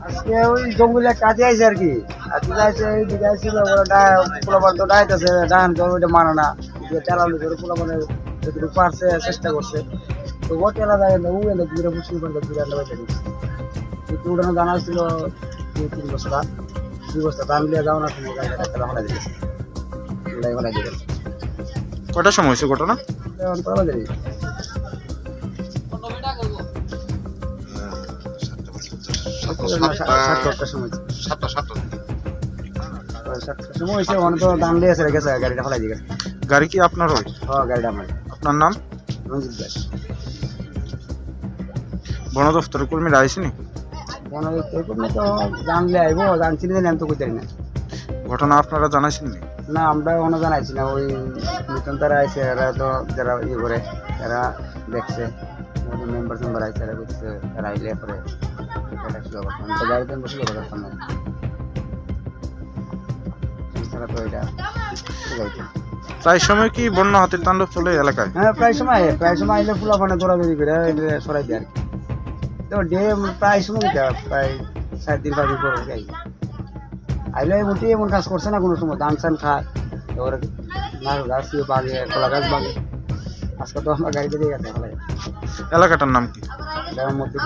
আজকে ওই জঙ্গলে কাজে আইছে আর কি আজকে যাইছে এইদিকে আইছিল পোলাপান তো ডাইতেছে ডান তো ওইটা মানে না চালানো করে পোলাপানে যতটুকু পারছে চেষ্টা করছে তো ও টেলা যায় না ও এনে ঘুরে বসে বন্ধ ঘুরে আনতে পারছে কিন্তু উড়ানো জানা ছিল 2-3 বছর 2 বছর দাম দিয়ে যাও না তুমি গাড়িটা একটা ভাড়া দিয়েছে ভাড়া দিয়ে কটার সময় হয়েছে ঘটনা? এখন পাওয়া যায় সাতটার সময় সাতটার সময় হয়েছে অনেক তো দাম দিয়ে গেছে গাড়িটা ফেলাই দিয়ে গেছে। গাড়ি কি আপনার? হ্যাঁ গাড়িটা আমার। আপনার নাম? রঞ্জিত দাস। বন দপ্তরের কর্মীরা আইসিনি? বন দপ্তরের কর্মী তো জানলে আইবো, জানছি না আমি তো কইতে না। ঘটনা আপনারা জানাইছেন না আমরা কোনো জানাইছি না, ওই নতুন তারা আইছে এরা তো যারা ইয়ে করে এরা দেখছে মেম্বার টেম্বার আইছে এরা বুঝছে এরা আইলে পরে আমি তো গাড়িতে বসে করতাম না তারা তো এটা প্রায় সময় কি বন্য হাতির তাণ্ডব চলে এলাকায়? হ্যাঁ প্রায় সময় আইলে ফুলা মানে দৌড়াদৌড়ি করে এটা সরাই দেয় আর কি। তো ডে প্রায় সময় প্রায় 4-5 দিন পর আইলে মোটে এমন কাজ করছে না কোনো সময়, ধান চান খায় এবার নারকেল গাছ বাগে কলা গাছ বাগে। আজকে তো আমরা গাড়িতে দিয়ে গেছে এলাকাটার নাম কি? মধ্যে